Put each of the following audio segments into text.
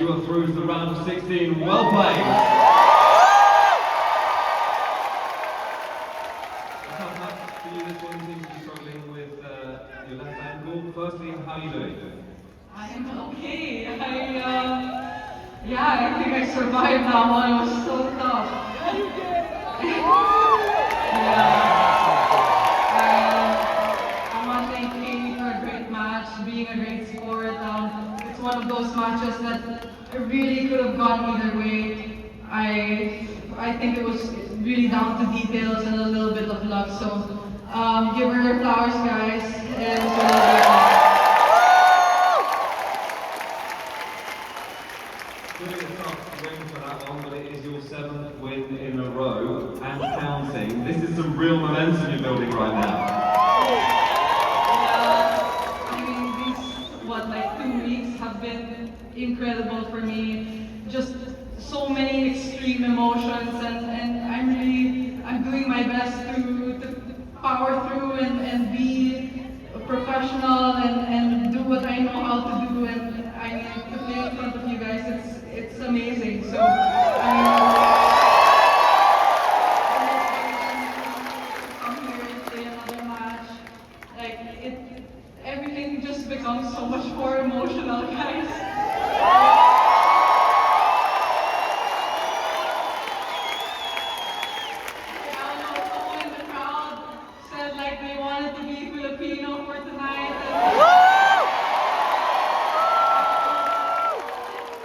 you are through to the round of 16. Well played. Tough match for you this one. Seems to be struggling with your left ankle. Firstly, how are you doing? I'm okay. I think I survived that one. It was so tough. I want to thank Katie for a great match, being a great sport. It's one of those matches that I really could have gone either way. I think it was really down to details and a little bit of luck. So give her flowers, guys, and Doing a tough win for that one, but it is your 7th win in a row and counting. This is some real momentum you're building right now. Like 2 weeks have been incredible for me. Just so many extreme emotions, and I'm doing my best to power through and be a professional and do what I know how to do. And I mean, to play in front of you guys, it's amazing. So come here and play another match. Like everything just becomes so much more emotional, guys. I know someone in the crowd said like they wanted to be Filipino for tonight.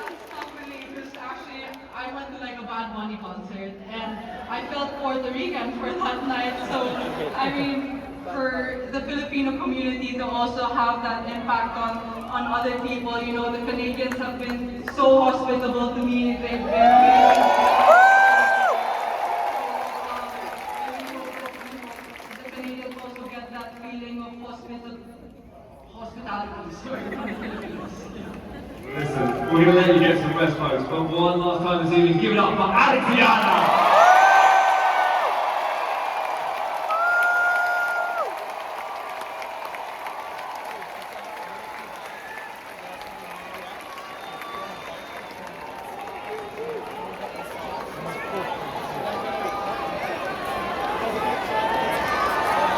That's not really, because actually I went to like a Bad Bunny concert and I felt Puerto Rican for that night. So I mean, for the Filipino community to also have that impact on other people. You know, the Canadians have been so hospitable to me. They've been amazing. The Canadians also get that feeling of hospitality. Sorry, not Filipinos. Listen, we're going to let you get some rest, folks, but one last time this evening, give it up for Alexiana!